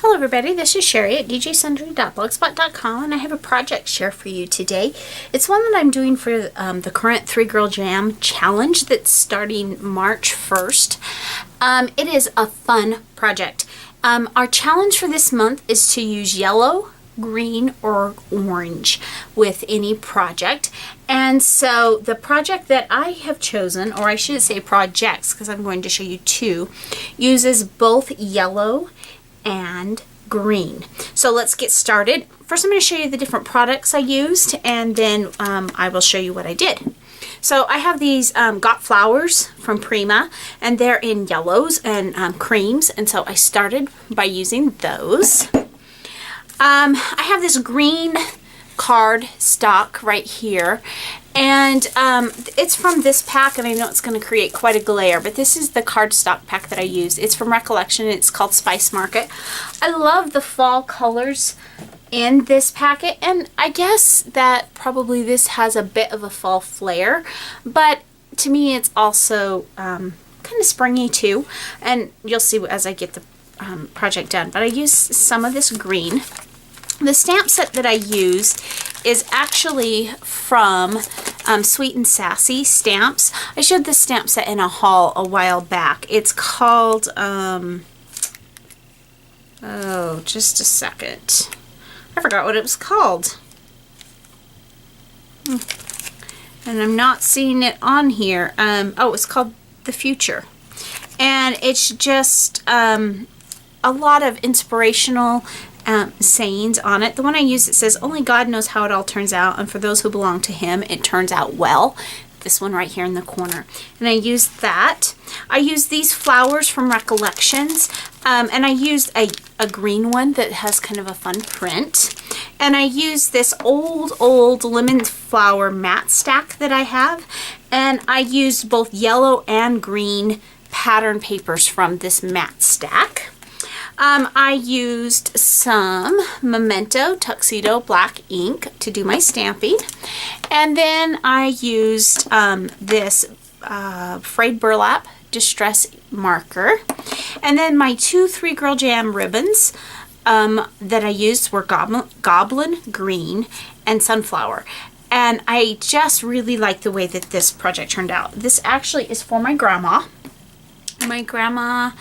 Hello everybody, this is Cheri at djsundry.blogspot.com, and I have a project share for you today. It's one that I'm doing for the current 3 Girl Jam challenge that's starting March 1st. It is a fun project. Our challenge for this month is to use yellow, green, or orange with any project. And so the project that I have chosen, or I should say projects, because I'm going to show you two, uses both yellow and green. So let's get started. First I'm going to show you the different products I used, and then I will show you what I did. So I have these Got Flowers from Prima, and they're in yellows and creams, and so I started by using those. I have this green card stock right here, and it's from this pack, and I know it's going to create quite a glare, but this is the cardstock pack that I use. It's from Recollection. It's called Spice Market. I love the fall colors in this packet, and I guess that probably this has a bit of a fall flair, but to me it's also kind of springy too, and you'll see as I get the project done. But I use some of this green. The stamp set that I used is actually from Sweet and Sassy Stamps. I showed this stamp set in a haul a while back. It's called, oh, just a second. I forgot what it was called. And I'm not seeing it on here. Oh, it's called The Future. And it's just a lot of inspirational sayings on it. The one I used, it says, "Only God knows how it all turns out, and for those who belong to Him, it turns out well." This one right here in the corner. And I used that. I used these flowers from Recollections, and I used a green one that has kind of a fun print. And I used this old lemon flower matte stack that I have, and I used both yellow and green pattern papers from this matte stack. I used some Memento Tuxedo black ink to do my stamping, and then I used this frayed burlap distress marker, and then my two 3 Girl Jam ribbons that I used were Goblin Green and Sunflower. And I just really like the way that this project turned out. This actually is for my grandma. My grandma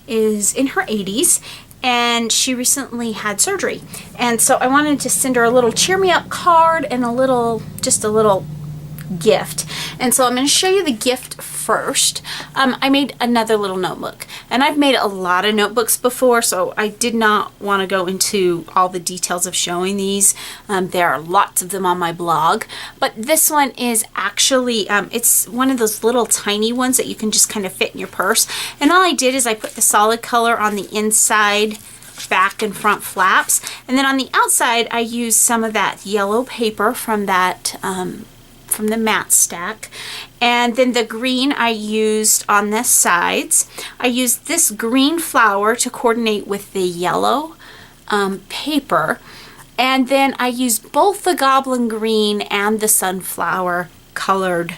is in her 80s, and she recently had surgery, and so I wanted to send her a little cheer me up card and just a little gift. And so I'm going to show you the gift first. I made another little notebook, and I've made a lot of notebooks before, so I did not want to go into all the details of showing these. There are lots of them on my blog, but this one is actually it's one of those little tiny ones that you can just kind of fit in your purse. And all I did is I put the solid color on the inside, back and front flaps, and then on the outside I used some of that yellow paper from that from the matte stack, and then the green I used on the sides. I used this green flower to coordinate with the yellow paper, and then I used both the Goblin Green and the Sunflower colored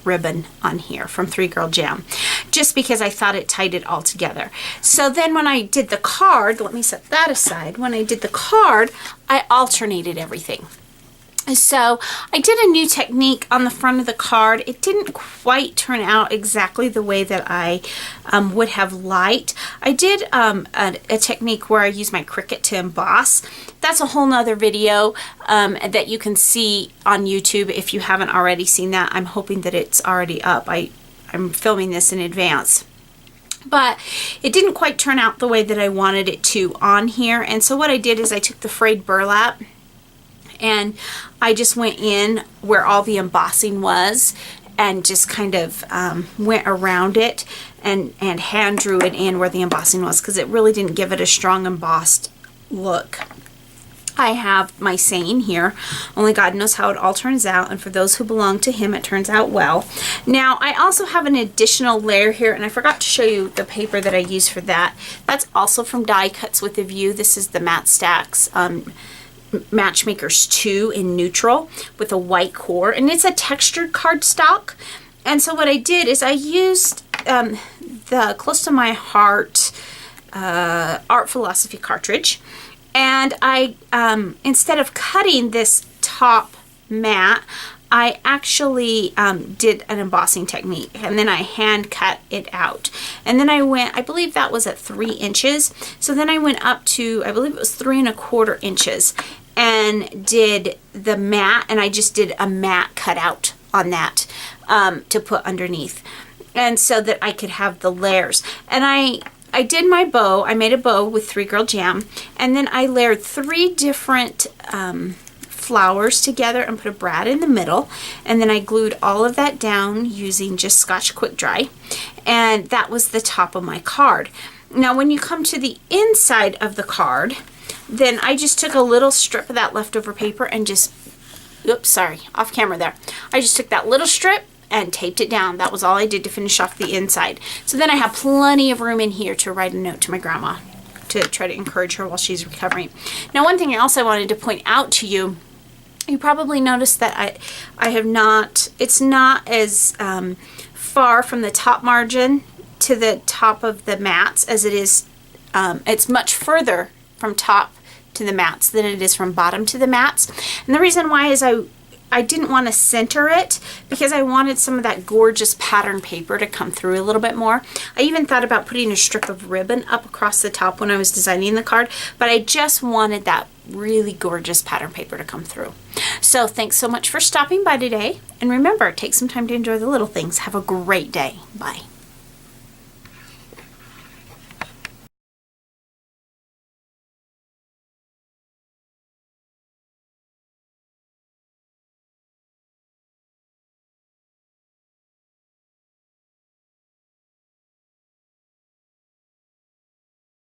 ribbon on here from 3 Girl Jam, just because I thought it tied it all together. So then when I did the card, let me set that aside. When I did the card, I alternated everything. So I did a new technique on the front of the card. It didn't quite turn out exactly the way that I would have liked. I did a technique where I used my Cricut to emboss. That's a whole nother video that you can see on YouTube if you haven't already seen that. I'm hoping that it's already up. I'm filming this in advance. But it didn't quite turn out the way that I wanted it to on here. And so what I did is I took the frayed burlap, and I just went in where all the embossing was and just kind of went around it and hand drew it in where the embossing was, because it really didn't give it a strong embossed look. I have my saying here, "Only God knows how it all turns out, and for those who belong to Him, it turns out well." Now, I also have an additional layer here, and I forgot to show you the paper that I use for that. That's also from Die Cuts with a View. This is the Matte Stacks Matchmakers 2 in neutral with a white core, and it's a textured cardstock. And so what I did is I used the Close to My Heart art philosophy cartridge. And I, instead of cutting this top mat, I actually did an embossing technique, and then I hand cut it out. And then I went, I believe that was at 3 inches. So then I went up to, I believe it was 3¼ inches, and did the mat, and I just did a mat cutout on that to put underneath. And so that I could have the layers. And I did my bow. I made a bow with 3 Girl Jam, and then I layered 3 different flowers together and put a brad in the middle, and then I glued all of that down using just Scotch Quick Dry, and that was the top of my card. Now when you come to the inside of the card, then I just took a little strip of that leftover paper and just, oops, sorry, off camera there. I just took that little strip and taped it down. That was all I did to finish off the inside. So then I have plenty of room in here to write a note to my grandma to try to encourage her while she's recovering. Now one thing else I wanted to point out to you, you probably noticed that I have not, it's not as far from the top margin to the top of the mats as it is, it's much further from top to the mats than it is from bottom to the mats. And the reason why is I didn't want to center it because I wanted some of that gorgeous pattern paper to come through a little bit more. I even thought about putting a strip of ribbon up across the top when I was designing the card, but I just wanted that really gorgeous pattern paper to come through. So thanks so much for stopping by today. And remember, take some time to enjoy the little things. Have a great day. Bye.